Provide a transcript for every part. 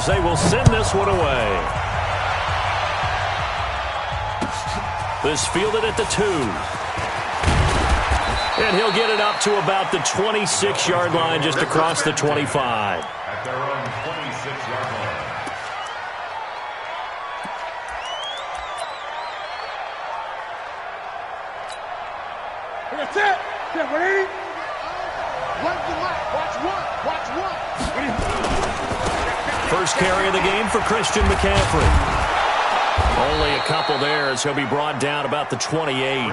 as they will send this one away. This fielded at the 2. And he'll get it up to about the 26-yard line, just across the 25. At their own 26-yard line. That's it. Get ready. Watch one. First carry of the game for Christian McCaffrey. Only a couple there as he'll be brought down about the 28.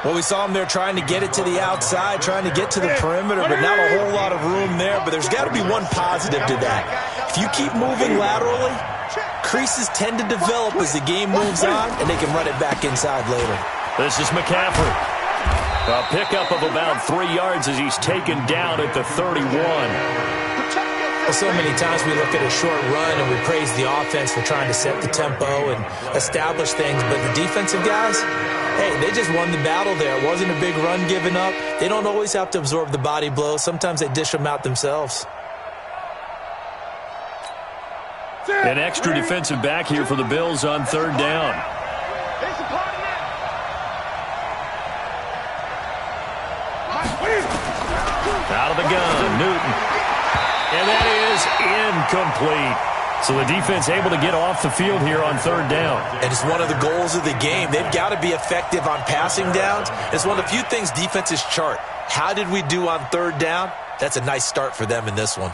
Well, we saw him there trying to get it to the outside, trying to get to the perimeter, but not a whole lot of room there. But there's got to be one positive to that. If you keep moving laterally, creases tend to develop as the game moves on, and they can run it back inside later. This is McCaffrey. A pickup of about 3 yards as he's taken down at the 31. Well, so many times we look at a short run and we praise the offense for trying to set the tempo and establish things, but the defensive guys, hey, they just won the battle there. It wasn't a big run given up. They don't always have to absorb the body blows. Sometimes they dish them out themselves. An extra defensive back here for the Bills on third down. Out of the gun, Newton. And that is incomplete. So the defense able to get off the field here on third down. And it's one of the goals of the game. They've got to be effective on passing downs. It's one of the few things defenses chart. How did we do on third down? That's a nice start for them in this one.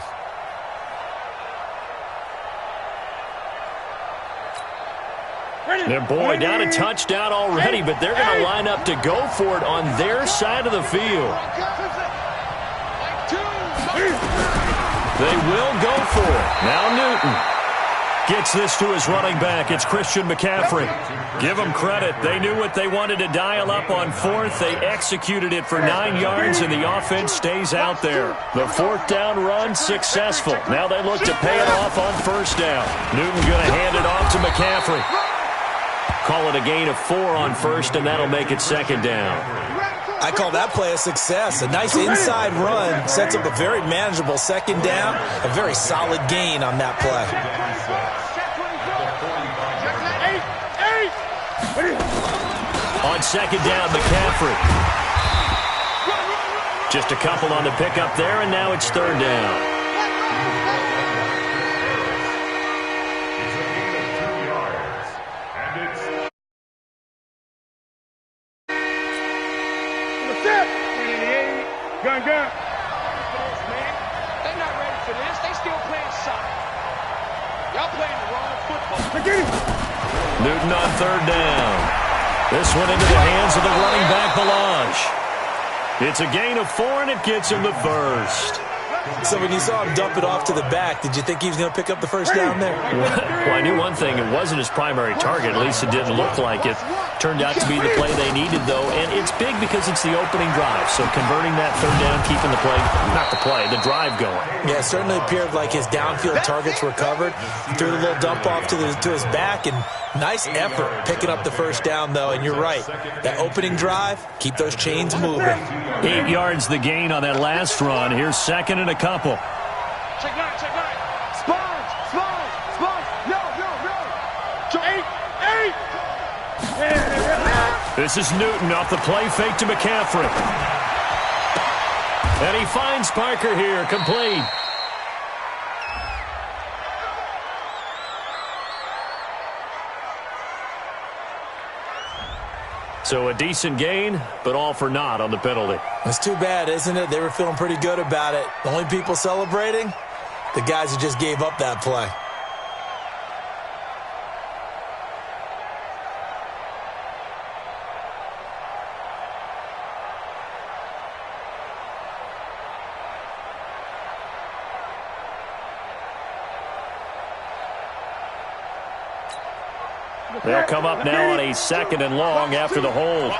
Their boy down a touchdown already, but they're going to line up to go for it on their side of the field. They will go for it. Now Newton gets this to his running back. It's Christian McCaffrey. Give them credit. They knew what they wanted to dial up on fourth. They executed it for 9 yards, and the offense stays out there. The fourth down run successful. Now they look to pay it off on first down. Newton going to hand it off to McCaffrey. Call it a gain of 4 on first, and that'll make it second down. I call that play a success. A nice inside run sets up a very manageable second down. A very solid gain on that play. On second down, McCaffrey. Just a couple on the pickup there, and now it's third down. Gun. They're not ready for this. They still playing soccer. Y'all playing the wrong football. Newton on third down. This one into the hands of the running back, Balaj. It's a gain of 4, and it gets him the first. So when you saw him dump it off to the back, did you think he was going to pick up the first down there? Well, I knew one thing. It wasn't his primary target. At least it didn't look like it. Turned out to be the play they needed, though, and it's big because it's the opening drive. So converting that third down, keeping the play, not the play, the drive going. Yeah, it certainly appeared like his downfield targets were covered. He threw a little dump off to his back, and nice effort picking up the first down, though. And you're right, that opening drive, keep those chains moving. 8 yards the gain on that last run. Here's second and a couple. Check nine. Sponge. No. 8. This is Newton off the play fake to McCaffrey. And he finds Parker here, complete. So a decent gain, but all for naught on the penalty. It's too bad, isn't it? They were feeling pretty good about it. The only people celebrating, the guys who just gave up that play. They'll come up now on a second and long after the hold.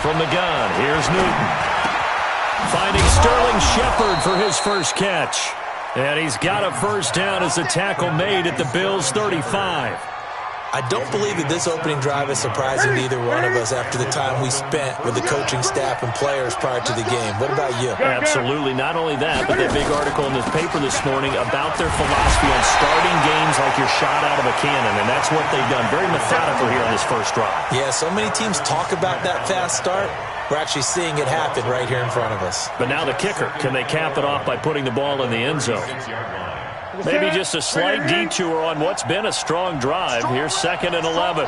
From the gun, here's Newton. Finding Sterling Shepard for his first catch. And he's got a first down as the tackle made at the Bills' 35. I don't believe that this opening drive is surprising to either one of us after the time we spent with the coaching staff and players prior to the game. What about you? Absolutely. Not only that, but that big article in the paper this morning about their philosophy on starting games like you're shot out of a cannon, and that's what they've done. Very methodical here on this first drive. Yeah, so many teams talk about that fast start. We're actually seeing it happen right here in front of us. But now the kicker. Can they cap it off by putting the ball in the end zone? Maybe just a slight detour on what's been a strong drive. Here's 2nd and 11.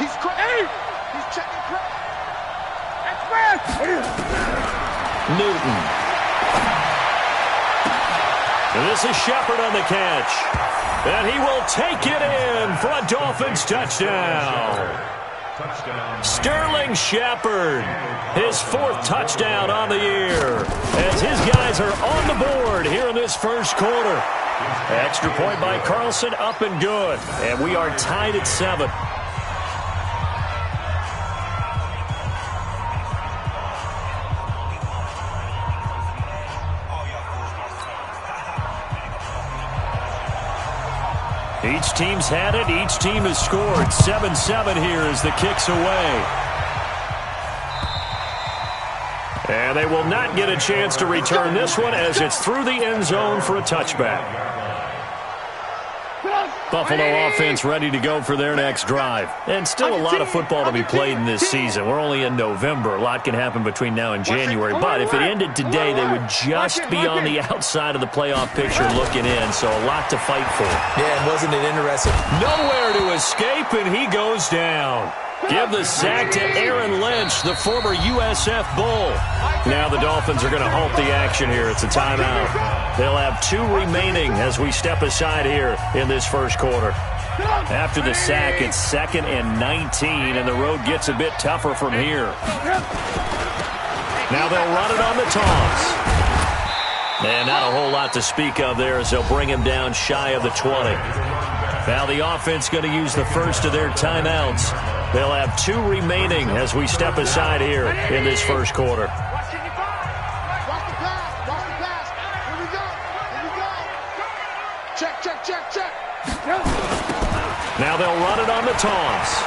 He's crazy. He's checking crazy. Newton. And this is Shepard on the catch. And he will take it in for a Dolphins touchdown. Sterling Shepard, his 4th touchdown on the year, as his guys are on the board here in this first quarter. Extra point by Carlson, up and good. And we are tied at 7. Each team's had it. Each team has scored. 7-7 here as the kick's away. And they will not get a chance to return this one as it's through the end zone for a touchback. Buffalo offense ready to go for their next drive. And still a lot of football to be played in this season. We're only in November. A lot can happen between now and January. But if it ended today, they would just be on the outside of the playoff picture looking in. So a lot to fight for. Yeah, and wasn't it interesting? Nowhere to escape, and he goes down. Give the sack to Aaron Lynch, the former USF Bull. Now the Dolphins are going to halt the action here. It's a timeout. They'll have 2 remaining as we step aside here in this first quarter. After the sack, it's 2nd and 19, and the road gets a bit tougher from here. Now they'll run it on the toss. And not a whole lot to speak of there as they'll bring him down shy of the 20. Now the offense going to use the first of their timeouts. They'll have 2 remaining as we step aside here in this first quarter. Check. Now they'll run it on the toss.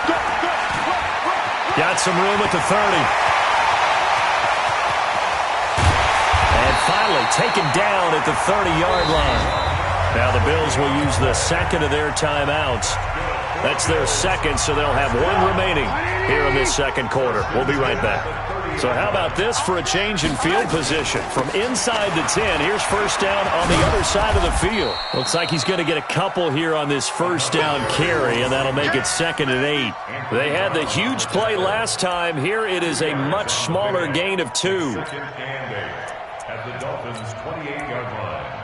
Got some room at the 30. And finally taken down at the 30-yard line. Now the Bills will use the 2nd of their timeouts. That's their 2nd, so they'll have 1 remaining here in this second quarter. We'll be right back. So how about this for a change in field position? From inside the 10, here's first down on the other side of the field. Looks like he's going to get a couple here on this first down carry, and that'll make it 2nd and 8. They had the huge play last time. Here it is a much smaller gain of 2. At the Dolphins' 28-yard line.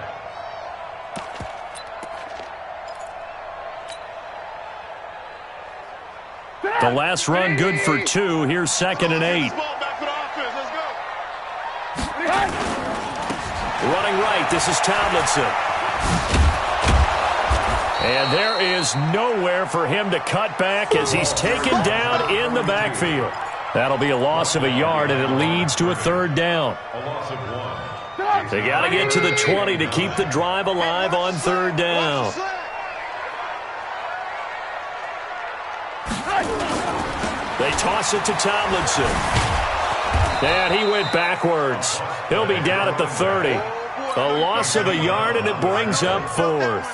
The last run good for 2. Here's 2nd and 8. Running right, this is Tomlinson. And there is nowhere for him to cut back as he's taken down in the backfield. That'll be a loss of a yard, and it leads to a 3rd down. A loss of 1. They got to get to the 20 to keep the drive alive on 3rd down. They toss it to Tomlinson. And he went backwards. He'll be down at the 30. A loss of a yard, and it brings up 4th.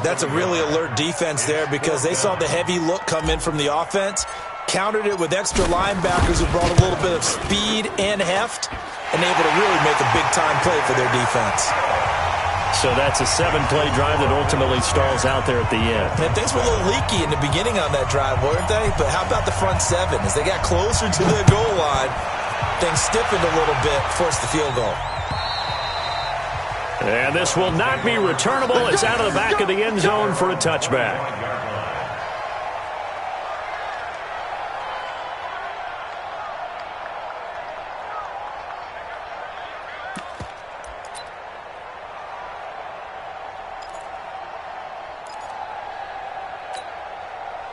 That's a really alert defense there because they saw the heavy look come in from the offense, countered it with extra linebackers who brought a little bit of speed and heft, and able to really make a big-time play for their defense. So that's a 7-play drive that ultimately stalls out there at the end. And things were a little leaky in the beginning on that drive, weren't they? But how about the front 7? As they got closer to the goal line, things stiffened a little bit, forced the field goal. And this will not be returnable. It's out of the back of the end zone for a touchback.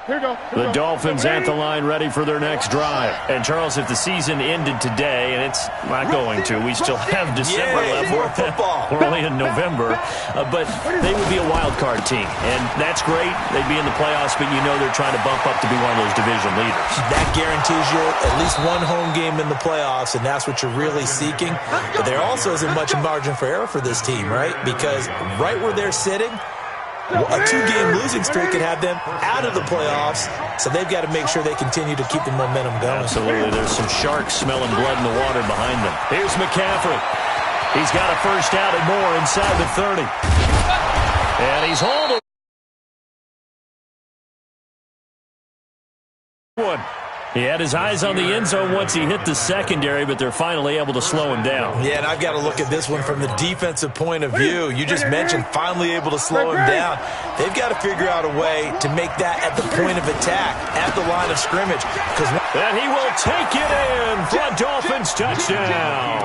The Dolphins at the line ready for their next drive. And, Charles, if the season ended today, and it's not going to, we still have December left. We're only in November. But they would be a wild card team. And that's great. They'd be in the playoffs, but you know they're trying to bump up to be one of those division leaders. That guarantees you at least one home game in the playoffs, and that's what you're really seeking. But there also isn't much margin for error for this team, right? Because right where they're sitting, a 2-game losing streak could have them out of the playoffs, so they've got to make sure they continue to keep the momentum going. Absolutely. There's some sharks smelling blood in the water behind them. Here's McCaffrey. He's got a first down and more inside the 30. And he's holding one. He had his eyes on the end zone once he hit the secondary, but they're finally able to slow him down. Yeah, and I've got to look at this one from the defensive point of view. You just mentioned finally able to slow him down. They've got to figure out a way to make that at the point of attack, at the line of scrimmage. And he will take it in for a Dolphins touchdown.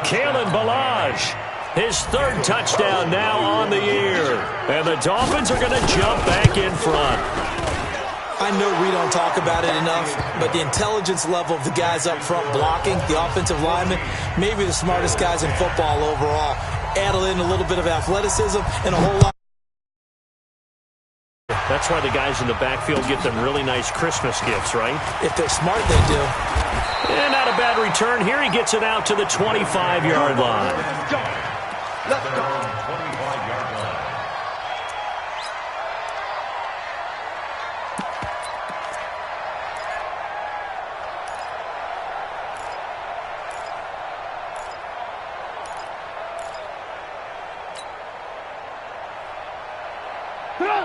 Kalen Ballage, his third touchdown now on the year. And the Dolphins are going to jump back in front. I know we don't talk about it enough, but the intelligence level of the guys up front blocking, the offensive linemen, maybe the smartest guys in football overall. Add in a little bit of athleticism and a whole lot. That's why the guys in the backfield get them really nice Christmas gifts, right? If they're smart, they do. And not a bad return. Here he gets it out to the 25-yard line. Let's go. 25-yard line.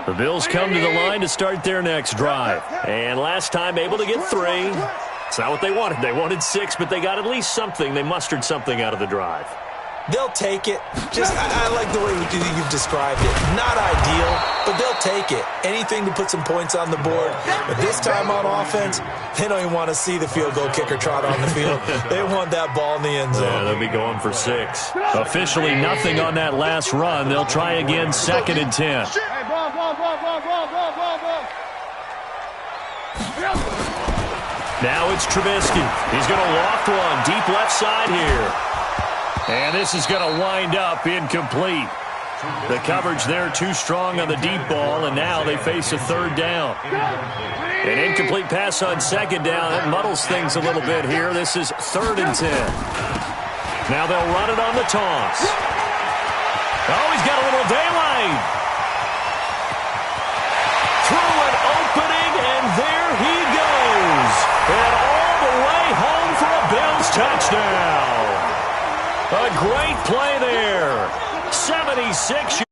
The Bills come to the line to start their next drive. And last time able to get 3. It's not what they wanted. They wanted 6, but they got at least something. They mustered something out of the drive. They'll take it. I like the way you've described it. Not ideal, but they'll take it. Anything to put some points on the board. But this time on offense, they don't even want to see the field goal kicker trot on the field. They want that ball in the end zone. Yeah, they'll be going for 6. Officially nothing on that last run. They'll try again, 2nd and 10. Now it's Trubisky. He's going to loft one deep left side here. And this is going to wind up incomplete. The coverage there too strong on the deep ball, and now they face a 3rd down. An incomplete pass on 2nd down. That muddles things a little bit here. This is 3rd and 10. Now they'll run it on the toss. Oh, he's got a little daylight. Through an opening, and there he goes. And all the way home for a Bills touchdown. A great play there. 76.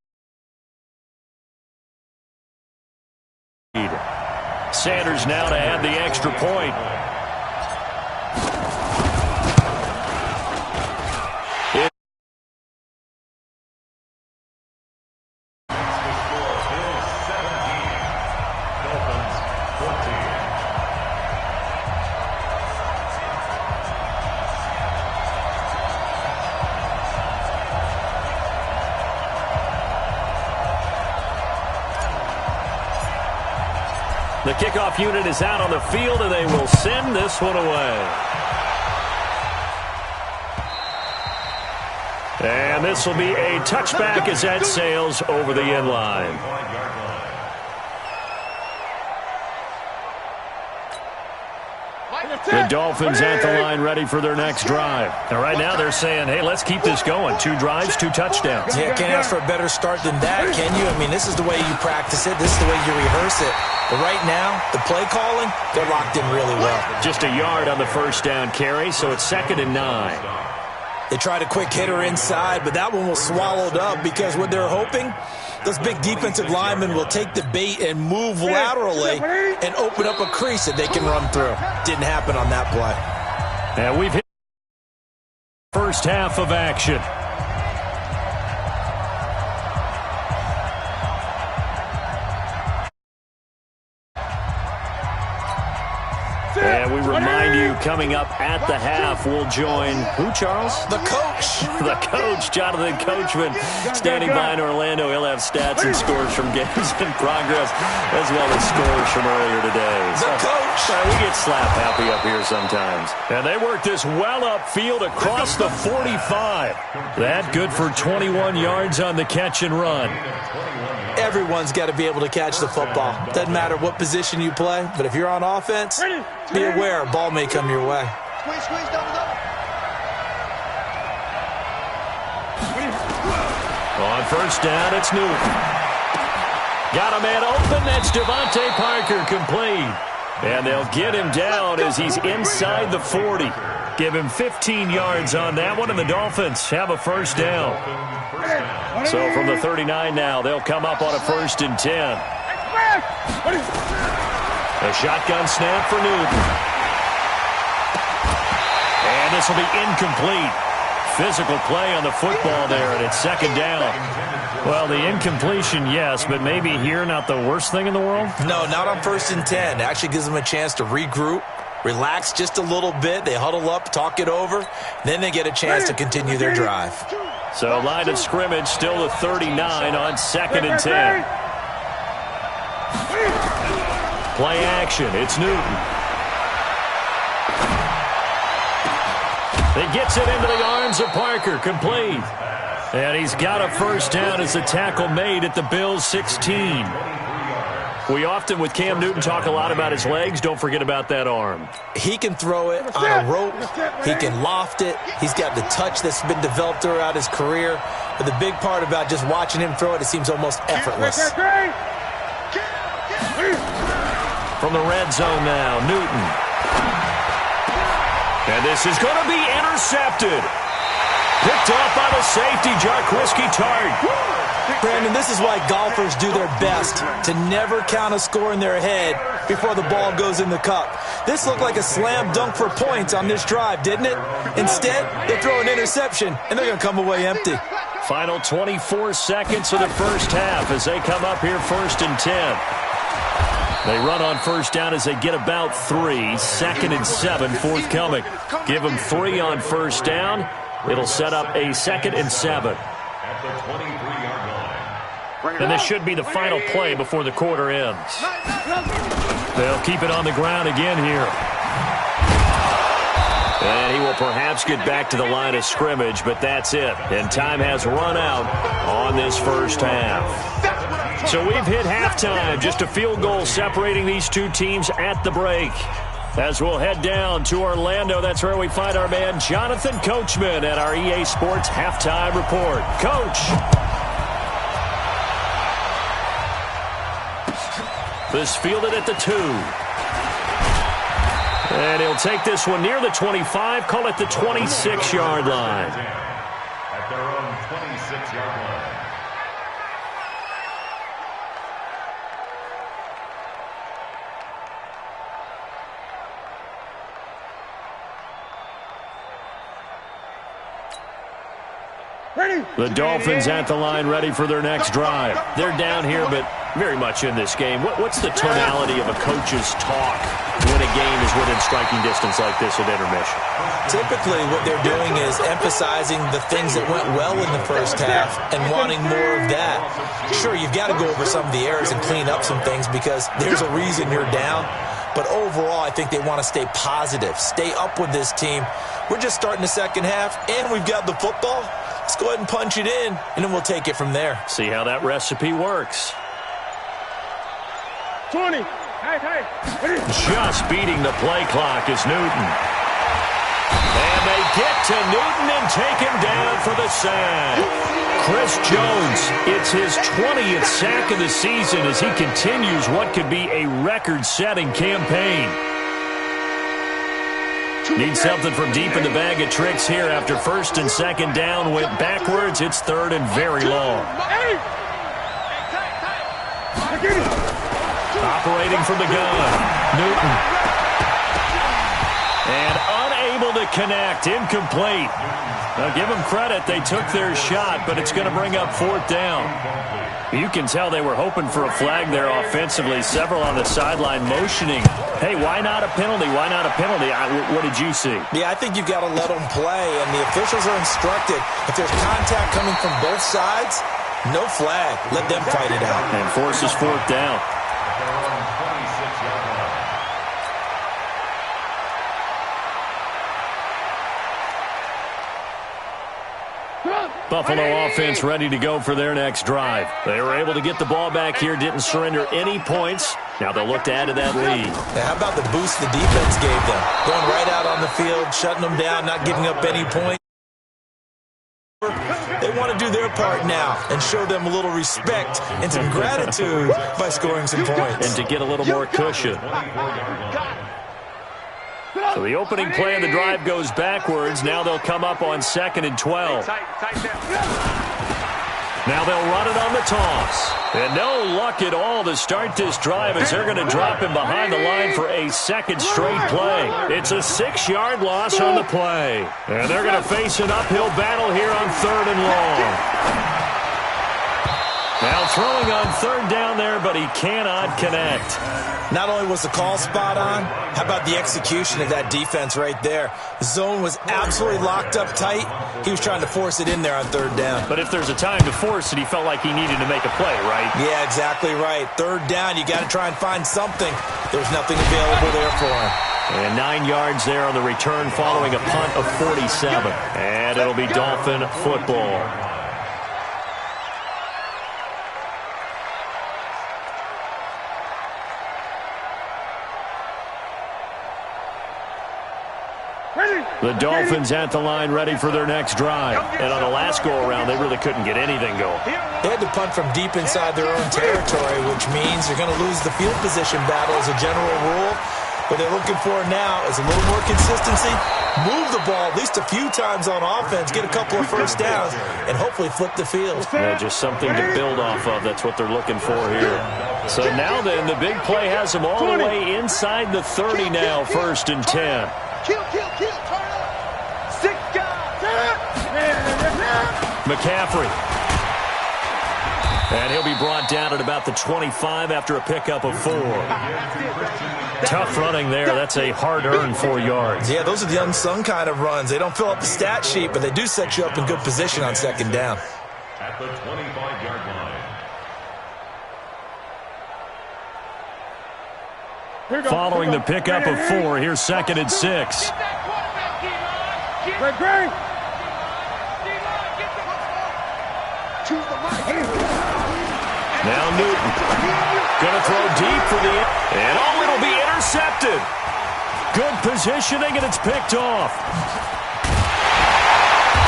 Sanders now to add the extra point. The kickoff unit is out on the field, and they will send this one away. And this will be a touchback as that sails over the end line. The Dolphins at the line ready for their next drive. And right now they're saying, hey, let's keep this going. 2 drives, 2 touchdowns. Yeah, can't ask for a better start than that, can you? I mean, this is the way you practice it. This is the way you rehearse it. But right now, the play calling, they're locked in really well. Just a yard on the first down carry, so it's 2nd and 9. They tried a quick hitter inside, but that one was swallowed up because what they're hoping, those big defensive linemen will take the bait and move laterally and open up a crease that they can run through. Didn't happen on that play. And we've hit the first half of action. And we remind you, coming up at the half, we'll join who, Charles? The coach. The coach, Jonathan Coachman, standing by in Orlando. He'll have stats and scores from games in progress, as well as scores from earlier today. The coach. We get slap happy up here sometimes. And they work this well upfield across the 45. That good for 21 yards on the catch and run. Everyone's got to be able to catch the football. Doesn't matter what position you play, but if you're on offense, be aware a ball may come your way. Squeeze, double. On first down, it's Newton. Got a man open. That's Devontae Parker, complete. And they'll get him down as he's inside the 40. Give him 15 yards on that one, and the Dolphins have a first down. So from the 39 now, they'll come up on a 1st and 10. A shotgun snap for Newton. And this will be incomplete. Physical play on the football there, and it's 2nd down. Well, the incompletion, yes, but maybe here not the worst thing in the world? No, not on 1st and 10. It actually gives them a chance to regroup, relax just a little bit. They huddle up, talk it over. Then they get a chance to continue their drive. So line of scrimmage still the 39 on 2nd and 10. Play action. It's Newton. He gets it into the arms of Parker. Complete. And he's got a first down as the tackle made at the Bills' 16. We often, with Cam Newton, talk a lot about his legs. Don't forget about that arm. He can throw it on a rope. He can loft it. He's got the touch that's been developed throughout his career. But the big part about just watching him throw it, it seems almost effortless. From the red zone now, Newton. And this is going to be intercepted. Picked off by the safety, Jarquiski Tart. Brandon, this is why golfers do their best to never count a score in their head before the ball goes in the cup. This looked like a slam dunk for points on this drive, didn't it? Instead, they throw an interception, and they're going to come away empty. Final 24 seconds of the first half as they come up here 1st and 10. They run on first down as they get about 3. 2nd and 7 forthcoming. Give them 3 on first down. It'll set up a 2nd and 7. And this should be the final play before the quarter ends. They'll keep it on the ground again here. And he will perhaps get back to the line of scrimmage, but that's it. And time has run out on this first half. So we've hit halftime. Just a field goal separating these two teams at the break. As we'll head down to Orlando, that's where we find our man Jonathan Coachman at our EA Sports Halftime Report. Coach. This fielded at the 2. And he'll take this one near the 25, call it the 26-yard line. At their own 26-yard line. The Dolphins at the line ready for their next drive. They're down here, but very much in this game. What's the tonality of a coach's talk when a game is within striking distance like this at intermission? Typically, what they're doing is emphasizing the things that went well in the first half and wanting more of that. Sure, you've got to go over some of the errors and clean up some things because there's a reason you're down. But overall, I think they want to stay positive, stay up with this team. We're just starting the second half, and we've got the football. Let's go ahead and punch it in, and then we'll take it from there. See how that recipe works. 20. Just beating the play clock is Newton. And they get to Newton and take him down for the sack. Chris Jones, it's his 20th sack of the season as he continues what could be a record-setting campaign. Need something from deep in the bag of tricks here after 1st and 2nd down. Went backwards. It's 3rd and very long. Operating from the gun. Newton. And unable to connect. Incomplete. Now give them credit. They took their shot, but it's going to bring up 4th down. You can tell they were hoping for a flag there offensively. Several on the sideline motioning, hey, why not a penalty? Why not a penalty? What did you see? Yeah, I think you've got to let them play, and the officials are instructed. If there's contact coming from both sides, no flag. Let them fight it out. And forces fourth down. Buffalo offense ready to go for their next drive. They were able to get the ball back here, didn't surrender any points. Now they'll look to add to that lead. Now, how about the boost the defense gave them? Going right out on the field, shutting them down, not giving up any points. They want to do their part now and show them a little respect and some gratitude by scoring some points. And to get a little more cushion. So the opening play of the drive goes backwards. Now they'll come up on 2nd and 12. Now they'll run it on the toss. And no luck at all to start this drive as they're going to drop him behind the line for a second straight play. It's a 6-yard loss on the play. And they're going to face an uphill battle here on 3rd and long. Now throwing on 3rd down there, but he cannot connect. Not only was the call spot on, how about the execution of that defense right there? The zone was absolutely locked up tight. He was trying to force it in there on 3rd down. But if there's a time to force it, he felt like he needed to make a play, right? Yeah, exactly right. 3rd down, you got to try and find something. There's nothing available there for him. And 9 yards there on the return following a punt of 47. And it'll be Dolphin football. The Dolphins at the line ready for their next drive. And on the last go-around, they really couldn't get anything going. They had to punt from deep inside their own territory, which means they're going to lose the field position battle as a general rule. What they're looking for now is a little more consistency, move the ball at least a few times on offense, get a couple of first downs, and hopefully flip the field. Yeah, just something to build off of. That's what they're looking for here. So now then, the big play has them all the way inside the 30 now, 1st and 10. Kill, turn up. 6 guys. McCaffrey. And he'll be brought down at about the 25 after a pickup of 4. Tough running there. That's a hard-earned 4 yards. Yeah, those are the unsung kind of runs. They don't fill up the stat sheet, but they do set you up in good position on 2nd down. At the 25-yard line. Following the pickup of 4, here's 2nd and 6. Now Newton. Going to throw deep for the end. And it'll be intercepted. Good positioning, and it's picked off.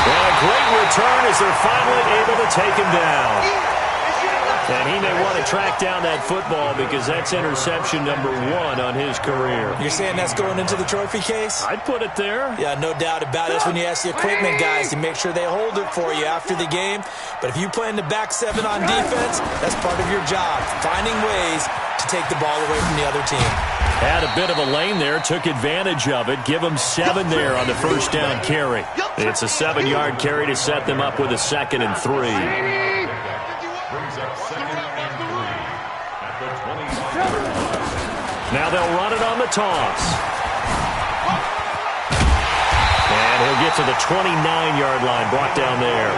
And a great return as they're finally able to take him down. And he may want to track down that football because that's interception number 1 on his career. You're saying that's going into the trophy case? I'd put it there. Yeah, no doubt about it. That's when you ask the equipment guys to make sure they hold it for you after the game. But if you play in the back 7 on defense, that's part of your job, finding ways to take the ball away from the other team. Had a bit of a lane there, took advantage of it. Give them 7 there on the first down carry. It's a 7-yard carry to set them up with a 2nd and 3. Now they'll run it on the toss. And he'll get to the 29-yard line, brought down there.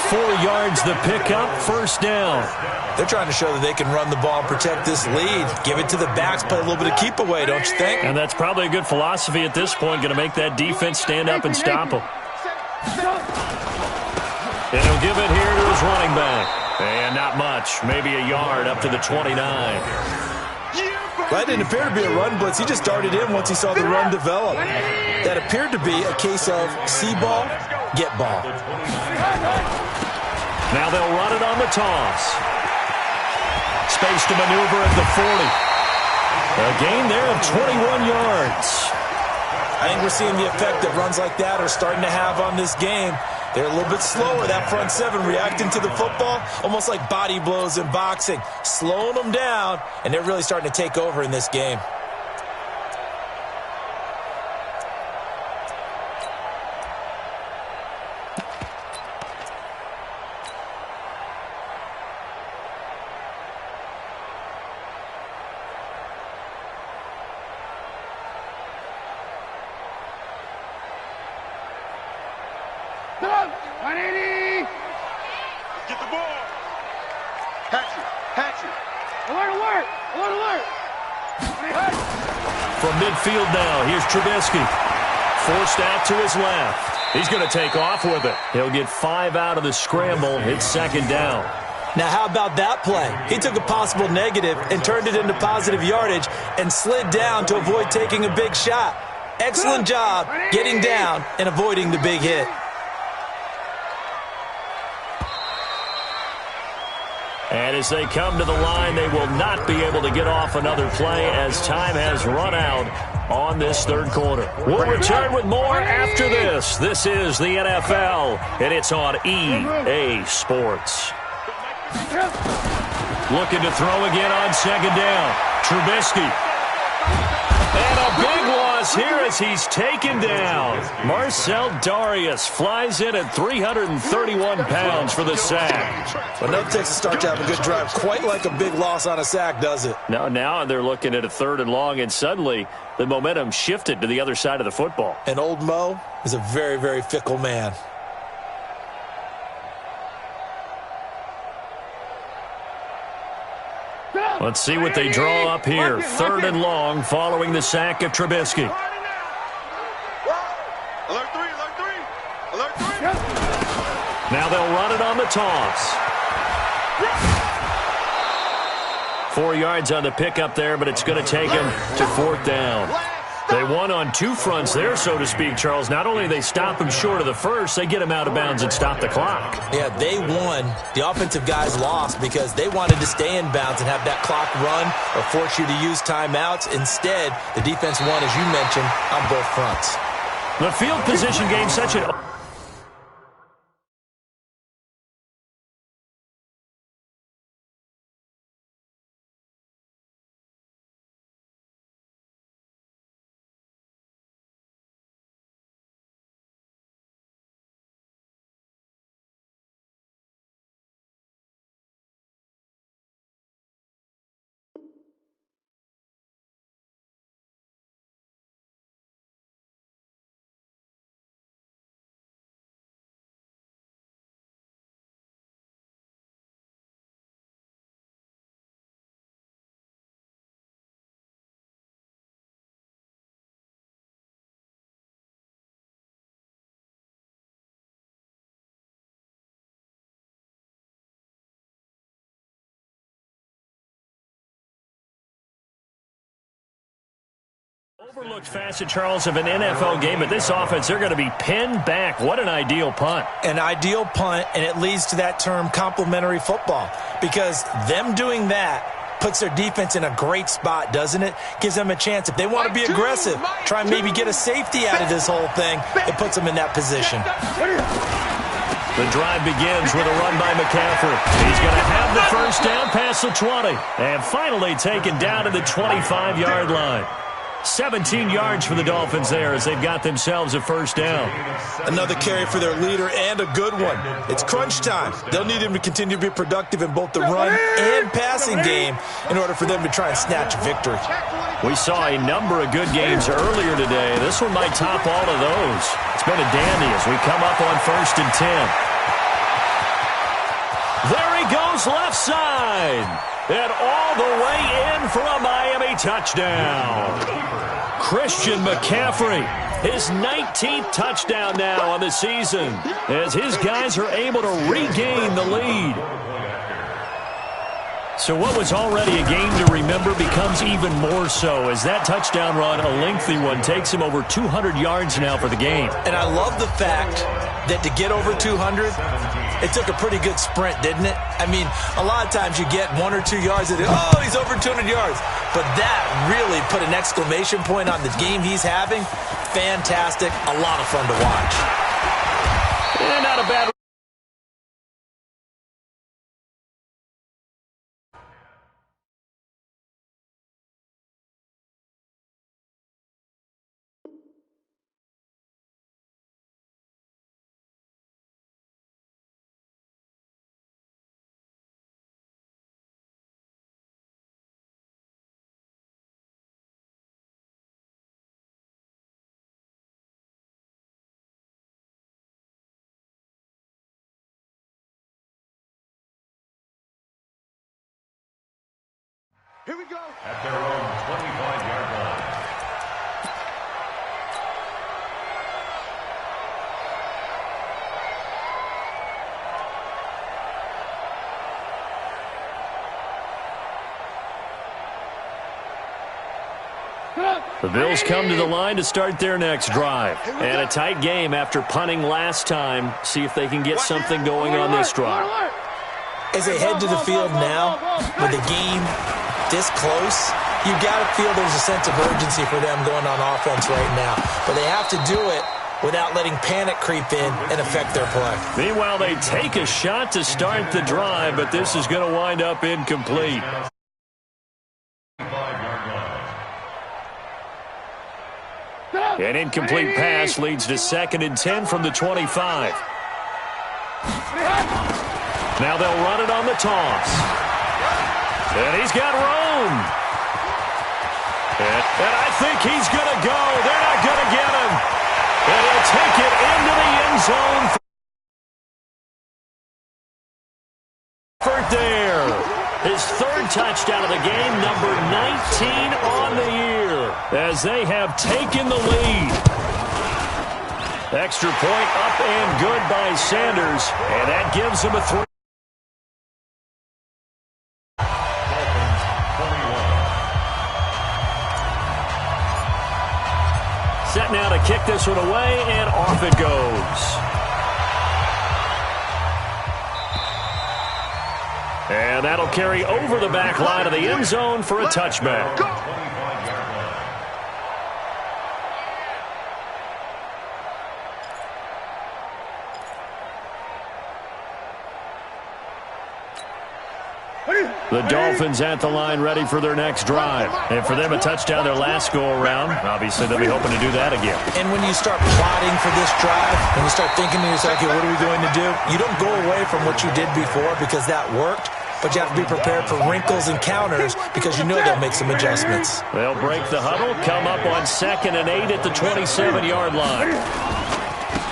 4 yards the pickup, 1st down. They're trying to show that they can run the ball and protect this lead. Give it to the backs, play a little bit of keep away, don't you think? And that's probably a good philosophy at this point, going to make that defense stand up and stop them. And he'll give it here to his running back. And not much, maybe a yard up to the 29. That didn't appear to be a run blitz. He just darted in once he saw the run develop. That appeared to be a case of see ball, get ball. Now they'll run it on the toss. Space to maneuver at the 40. A gain there of 21 yards. I think we're seeing the effect that runs like that are starting to have on this game. They're a little bit slower, that front 7, reacting to the football, almost like body blows in boxing, slowing them down, and they're really starting to take over in this game. 180. Get the ball. Hatchet. Alert. From midfield now, here's Trubisky. Forced out to his left. He's going to take off with it. He'll get 5 out of the scramble. It's second down. Now, how about that play? He took a possible negative and turned it into positive yardage and slid down to avoid taking a big shot. Excellent job getting down and avoiding the big hit. And as they come to the line, they will not be able to get off another play as time has run out on this third quarter. We'll return with more after this. This is the NFL, and it's on EA Sports. Looking to throw again on second down. Trubisky. And a big loss here as he's taken down. Marcel Darius flies in at 331 pounds for the sack. But nothing takes a start to have a good drive. Quite like a big loss on a sack, does it? Now they're looking at a 3rd and long, and suddenly the momentum shifted to the other side of the football. And old Mo is a very, very fickle man. Let's see what they draw up here. 3rd and long following the sack of Trubisky. Alert 3. Now they'll run it on the toss. 4 yards on the pickup there, but it's going to take him to 4th down. They won on 2 fronts there, so to speak, Charles. Not only do they stop him short of the first, they get him out of bounds and stop the clock. Yeah, they won. The offensive guys lost because they wanted to stay in bounds and have that clock run or force you to use timeouts. Instead, the defense won, as you mentioned, on both fronts. The field position game such an... Overlooked facet, Charles, of an NFL game, but this offense, they're going to be pinned back. What an ideal punt. An ideal punt, and it leads to that term complementary football, because them doing that puts their defense in a great spot, doesn't it? Gives them a chance. If they want to be aggressive, try and maybe get a safety out of this whole thing, it puts them in that position. The drive begins with a run by McCaffrey. He's going to have the first down past the 20, and finally taken down to the 25-yard line. 17 yards for the Dolphins there as they've got themselves a first down. Another carry for their leader, and a good one. It's crunch time. They'll need him to continue to be productive in both the run and passing game in order for them to try and snatch a victory. We saw a number of good games earlier today. This one might top all of those. It's been a dandy as we come up on 1st and 10. There he goes left side. And all the way in for a Miami touchdown. Christian McCaffrey, his 19th touchdown now on the season, as his guys are able to regain the lead. So what was already a game to remember becomes even more so as that touchdown run, a lengthy one, takes him over 200 yards now for the game. And I love the fact that to get over 200, it took a pretty good sprint, didn't it? I mean, a lot of times you get 1 or 2 yards and oh, he's over 200 yards. But that really put an exclamation point on the game he's having. Fantastic. A lot of fun to watch. And not a bad Here we go. At their own 25-yard line. The Bills come to the line to start their next drive. And a tight game after punting last time. See if they can get something going on this drive. As they head to the field now, with the game this close, you've got to feel there's a sense of urgency for them going on offense right now. But they have to do it without letting panic creep in and affect their play. Meanwhile, they take a shot to start the drive, but this is going to wind up incomplete. An incomplete pass leads to 2nd and 10 from the 25. Now they'll run it on the toss. And he's got room. And I think he's going to go. They're not going to get him. And he'll take it into the end zone. There. His 3rd touchdown of the game, number 19 on the year, as they have taken the lead. Extra point up and good by Sanders, and that gives him a 3. Set now to kick this one away, and off it goes. And that'll carry over the back line of the end zone for a touchback. The Dolphins at the line ready for their next drive. And for them, a touchdown their last go-around. Obviously, they'll be hoping to do that again. And when you start plotting for this drive, when you start thinking to yourself, okay, what are we going to do? You don't go away from what you did before because that worked. But you have to be prepared for wrinkles and counters because you know they'll make some adjustments. They'll break the huddle, come up on 2nd and 8 at the 27-yard line.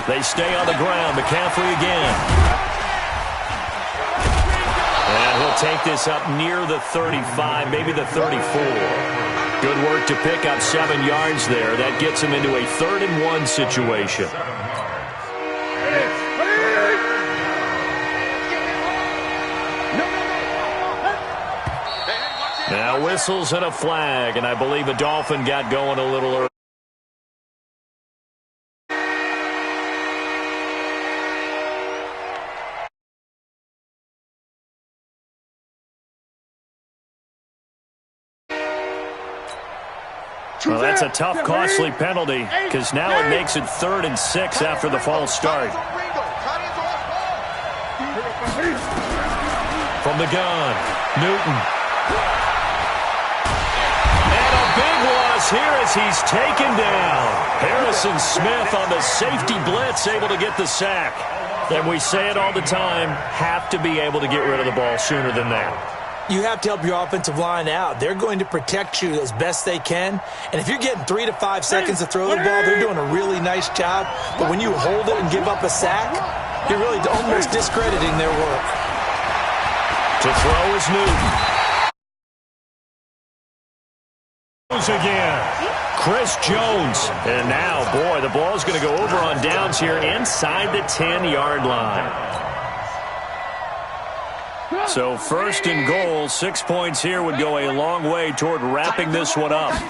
They stay on the ground. McCaffrey again. And he'll take this up near the 35, maybe the 34. Good work to pick up 7 yards there. That gets him into a 3rd and 1 situation. Now whistles and a flag, and I believe a Dolphin got going a little early. Well, that's a tough, costly penalty because now it makes it 3rd and 6 after the false start. From the gun, Newton. Big loss here as he's taken down. Harrison Smith on the safety blitz, able to get the sack. And we say it all the time, have to be able to get rid of the ball sooner than that. You have to help your offensive line out. They're going to protect you as best they can. And if you're getting 3 to 5 seconds to throw the ball, they're doing a really nice job. But when you hold it and give up a sack, you're really almost discrediting their work. To throw is Newton. Again, Chris Jones. And now, boy, the ball's going to go over on downs here inside the 10-yard line. So 1st and goal, 6 points here would go a long way toward wrapping this one up. Now a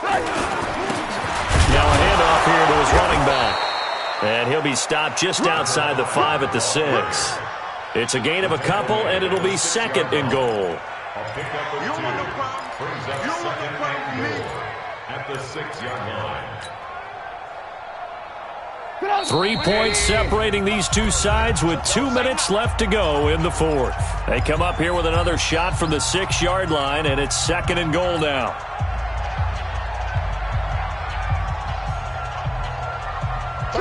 handoff here to his running back. And he'll be stopped just outside the 5 at the 6. It's a gain of a couple, and it'll be 2nd and goal. You don't want no problem. You don't want no problem with me. At the 6-yard line. 3 points separating these two sides with 2 minutes left to go in the 4th. They come up here with another shot from the 6-yard line, and it's 2nd and goal now.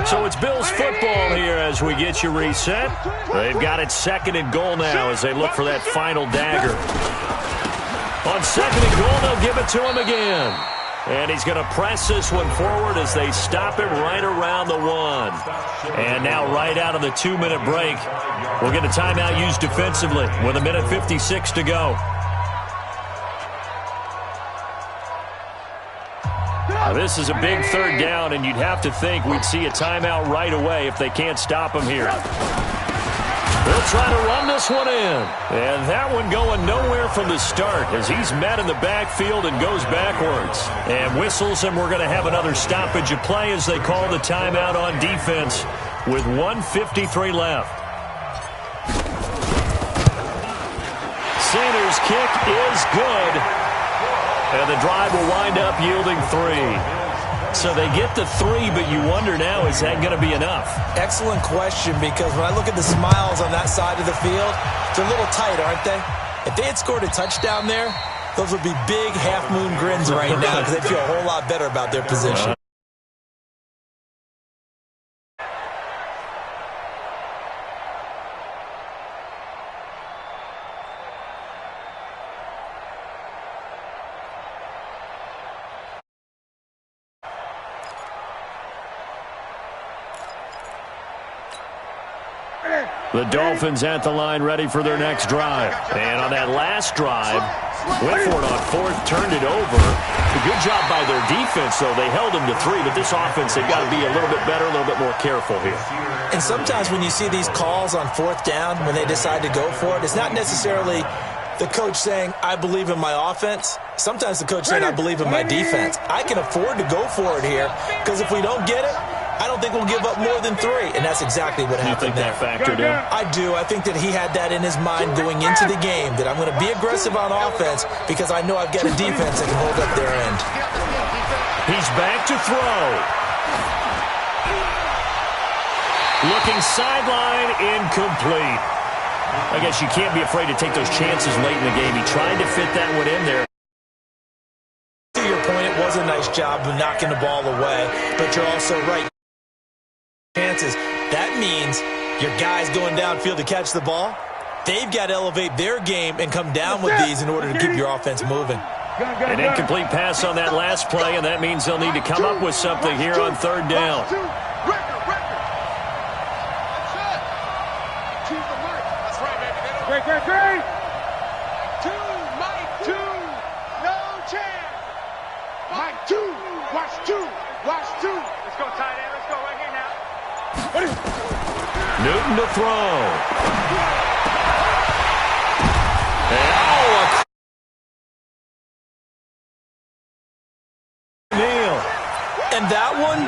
So it's Bills football here as we get you reset. They've got it 2nd and goal now as they look for that final dagger. On 2nd and goal, they'll give it to him again. And he's going to press this one forward as they stop him right around the 1. And now right out of the 2-minute break, we'll get a timeout used defensively with 1:56 to go. Now, this is a big third down, and you'd have to think we'd see a timeout right away if they can't stop him here. They'll try to run this one in. And that one going nowhere from the start as he's met in the backfield and goes backwards. And whistles, and we're going to have another stoppage of play as they call the timeout on defense with 1:53 left. Sanders' kick is good. And the drive will wind up yielding 3. So they get the 3, but you wonder now, is that going to be enough? Excellent question, because when I look at the smiles on that side of the field, they're a little tight, aren't they? If they had scored a touchdown there, those would be big half-moon grins right now because they'd feel a whole lot better about their position. The Dolphins at the line ready for their next drive. And on that last drive, Whitford on 4th turned it over. A good job by their defense, though. They held them to 3, but this offense, they've got to be a little bit better, a little bit more careful here. And sometimes when you see these calls on 4th down, when they decide to go for it, it's not necessarily the coach saying, I believe in my offense. Sometimes the coach saying, I believe in my defense. I can afford to go for it here because if we don't get it, I don't think we'll give up more than 3, and that's exactly what happened there. You think that factored in? I do. I think that he had that in his mind going into the game, that I'm going to be aggressive on offense because I know I've got a defense that can hold up their end. He's back to throw. Looking sideline, incomplete. I guess you can't be afraid to take those chances late in the game. He tried to fit that one in there. To your point, it was a nice job of knocking the ball away, but you're also right. Chances. That means your guys going downfield to catch the ball, they've got to elevate their game and come down with these in order to keep your offense moving. An incomplete pass on that last play, and that means they'll need to come up with something here on 3rd down. Great. 2, Mike 2, no chance. Mike 2, watch 2. Let's go tight end, let's go right here now. Newton to throw. And that one,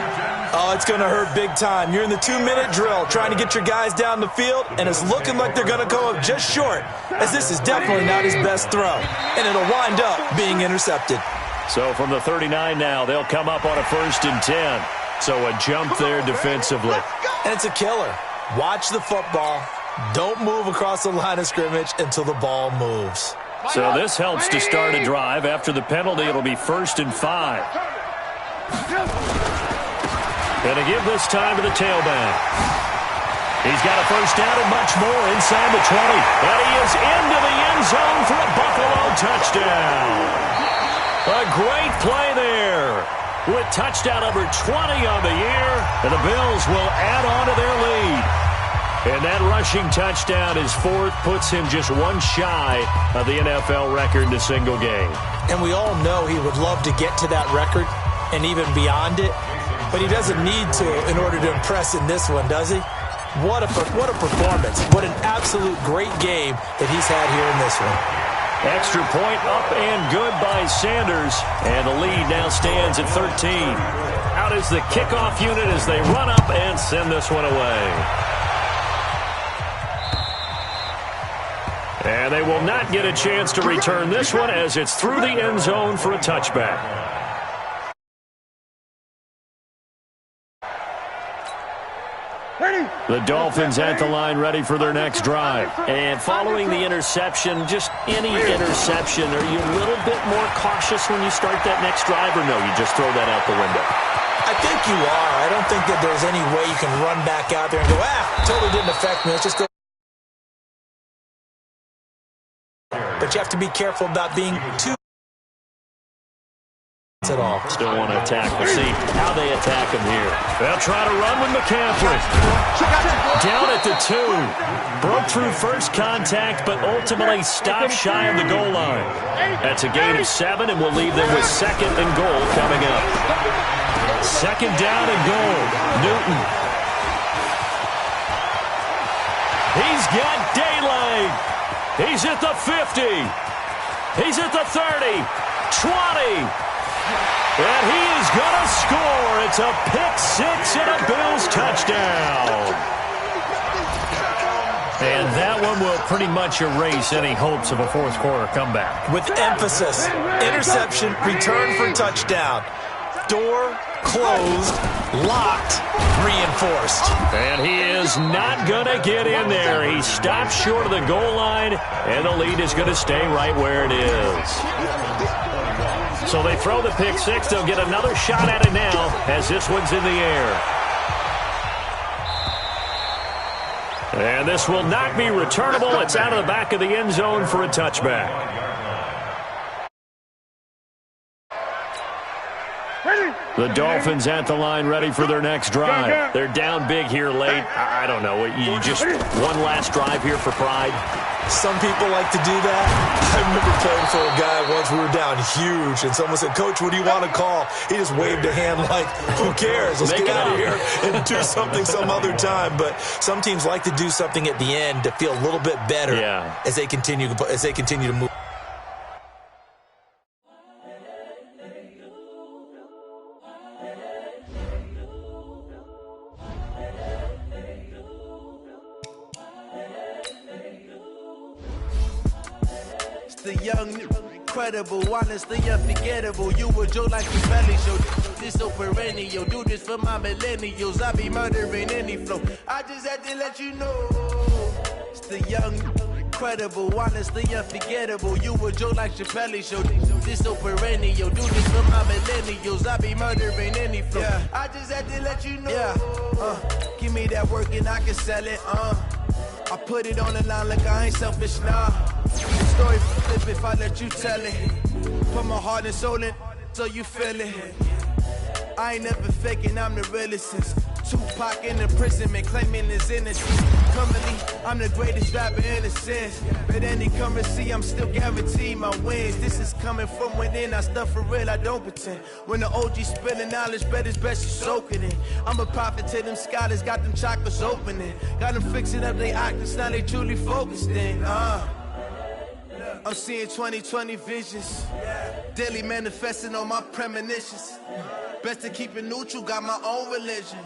oh, it's going to hurt big time. You're in the 2-minute drill trying to get your guys down the field, and it's looking like they're going to go up just short, as this is definitely not his best throw. And it'll wind up being intercepted. So from the 39 now, they'll come up on a 1st and 10. So a jump there defensively. And it's a killer. Watch the football. Don't move across the line of scrimmage until the ball moves. So this helps to start a drive. After the penalty, it'll be 1st and 5. Gonna give this time to the tailback. He's got a 1st down and much more inside the 20. And he is into the end zone for a Buffalo touchdown. A great play there with touchdown number 20 on the year. And the Bills will add on to their lead. And that rushing touchdown is 4th, puts him just one shy of the NFL record in a single game. And we all know he would love to get to that record and even beyond it, but he doesn't need to in order to impress in this one, does he? What a performance. What an absolute great game that he's had here in this one. Extra point up and good by Sanders, and the lead now stands at 13. Out is the kickoff unit as they run up and send this one away. And they will not get a chance to return this one as it's through the end zone for a touchback. The Dolphins at the line ready for their next drive. And following the interception, just any interception, are you a little bit more cautious when you start that next drive, or no, you just throw that out the window? I think you are. I don't think that there's any way you can run back out there and go, totally didn't affect me. Let's just go. But you have to be careful about being too at all. Still want to attack. We'll see how they attack him here. They'll try to run with McCaffrey. Down at the 2. Broke through first contact, but ultimately stopped shy of the goal line. That's a gain of 7, and we'll leave them with 2nd and goal coming up. Second down and goal. Newton. He's got daylight. He's at the 50. He's at the 30. 20. And he is going to score. It's a pick six and a Bills touchdown. And that one will pretty much erase any hopes of a fourth quarter comeback. With emphasis. Interception, return for touchdown. Door closed, locked, reinforced. And he is not going to get in there. He stops short of the goal line, and the lead is going to stay right where it is. So they throw the pick six. They'll get another shot at it now as this one's in the air. And this will not be returnable. It's out of the back of the end zone for a touchback. The Dolphins at the line ready for their next drive. They're down big here late. I don't know. You just one last drive here for pride. Some people like to do that. I remember playing for a guy once. We were down huge, and someone said, "Coach, what do you want to call?" He just waved a hand like, "Who cares? Let's get out of here and do something some other time." But some teams like to do something at the end to feel a little bit better as they continue to move. The young, incredible, honestly unforgettable. You a joke like your belly show. This so perennial. Do this for my millennials. I be murdering any flow. I just had to let you know. It's the young, incredible, honestly unforgettable. You a joke like your belly show. This so perennial. Do this for my millennials. I be murdering any flow. I just had to let you know. Give me that work and I can sell it. I put it on the line like I ain't selfish, nah. The story flip if I let you tell it. Put my heart and soul in so you feel it. I ain't never faking, I'm the realest since Tupac in imprisonment, claiming his innocence. Currently, I'm the greatest rapper in a sense. But any currency, I'm still guaranteed my wins. This is coming from within, I stuff for real, I don't pretend. When the OG spilling knowledge, bet it's best you soak it in. I'm a prophet to them scholars, got them chakras opening. Got them fixing up they octaves, now they truly focused in. I'm seeing 2020 visions. Daily manifesting on my premonitions. Best to keep it neutral, got my own religion.